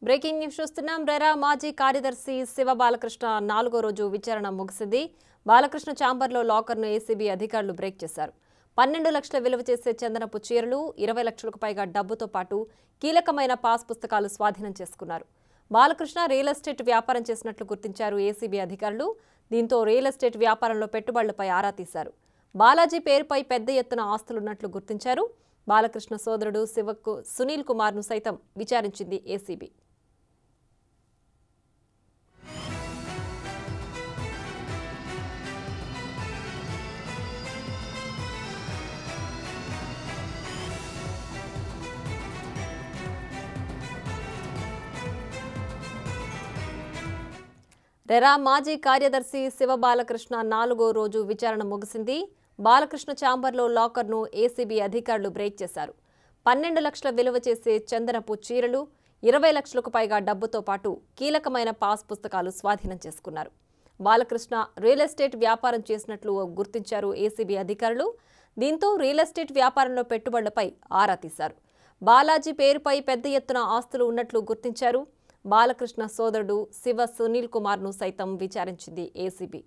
Breaking news చూస్తున్నాం. RERA మాజీ కార్యదర్శి శివ బాలకృష్ణ 4వ రోజు విచారణ ముగిసింది. బాలకృష్ణ ఛాంబర్లో లాకర్ను ఏసీబీ అధికారులు బ్రేక్ చేశారు. 12 లక్షల విలువ చేసే చందనపు చీరలు, 20 లక్షలకు పైగా డబ్బుతో పాటు కీలకమైన పాస్ పుస్తకాలు స్వాధీనం చేసుకున్నారు. బాలకృష్ణ రియల్ ఎస్టేట్ వ్యాపారం చేసినట్లు గుర్తించారు ఏసీబీ అధికారులు. దీంతో రియల్ ఎస్టేట్ వ్యాపారంలో పెట్టుబడులపై ఆరా తీశారు. బాలాజీ పేరుపై పెద్ద ఎత్తున ఆస్తులున్నట్లు గుర్తించారు. బాలకృష్ణ సోదరుడు శివకు సునీల్ కుమార్ను సైతం విచారించింది ఏసీబీ. రెరా మాజీ కార్యదర్శి శివ బాలకృష్ణ 4వ రోజు విచారణ ముగిసింది. బాలకృష్ణ ఛాంబర్లో లాకర్ను ఏసీబీ అధికారులు బ్రేక్ చేశారు. 12 లక్షల విలువ చేసే చందనపు చీరలు, 20 లక్షలకు పైగా డబ్బుతో పాటు కీలకమైన పాస్ పుస్తకాలు స్వాధీనం చేసుకున్నారు. బాలకృష్ణ రియల్ ఎస్టేట్ వ్యాపారం చేసినట్లు గుర్తించారు ఏసీబీ అధికారులు. దీంతో రియల్ ఎస్టేట్ వ్యాపారంలో పెట్టుబడులపై ఆరా తీశారు. బాలాజీ పేరుపై పెద్ద ఎత్తున ఆస్తులు ఉన్నట్లు గుర్తించారు. బాలకృష్ణ సోదరుడు శివ సునీల్ కుమార్ను సైతం విచారించింది ఏసీబీ.